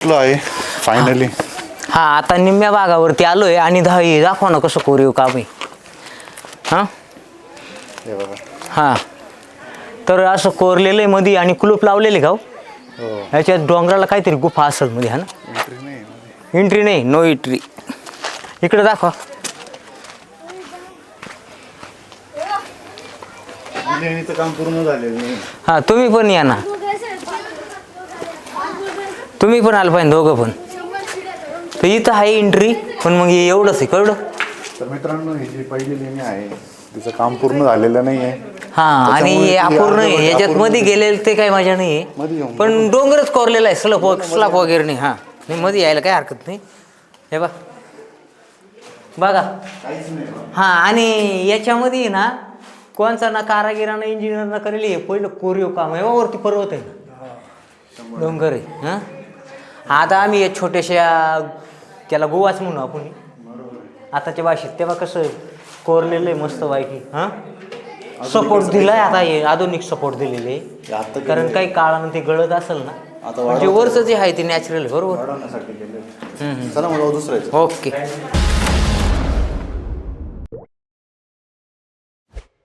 आहे फायनली. हा आता निम्म्या भागावरती आलोय आणि दाखवा ना कसं कोरीव काम आहे. हा हे बघा. हा तर असं कोरलेलं आहे मध्ये आणि कुलूप लावलेले गाव. ह्याच्यात डोंगराला काहीतरी गुफा असेल मध्ये. हा ना एंट्री नाही, नो एंट्री. इकडे दाखवा. काम पूर्ण झालेलं. हा तुम्ही पण या ना, तुम्ही पण आलं पाहिजे दोघं पण. तर इथं आहे एंट्री पण मग एवढंच आहे कळलं. तर मित्रांनो ही जी पहिली लेणी आहे तिचं काम पूर्ण झालेलं नाही आहे. हा आणि अपूर्ण आहे याच्यात मध्ये गेलेलं ते काही मजा नाही आहे. पण डोंगरच कोरलेला आहे, स्लॅप वगैरे नाही. हा नाही मध्ये यायला काही हरकत नाही. हे बघा. हा आणि याच्यामध्ये ना कोणचा ना कारागिरानं इंजिनियरनं करेल हे पहिलं कोरीव काम आहे. वरती पर्वत आहे ना, डोंगर आहे. हां आता आम्ही या छोट्याशा त्याला गोवाच म्हणू आपण आताच्या भाषेत. तेव्हा कसं कोरलेलं आहे मस्त बायकी. हां सपोर्ट दिलाय आता, हे आधुनिक सपोर्ट दिलेले आहे. कारण काही काळानं ते गळत असेल ना, म्हणजे वरचं जे आहे ते नॅचरल. बरोबर. चला मला दुसरं ओके.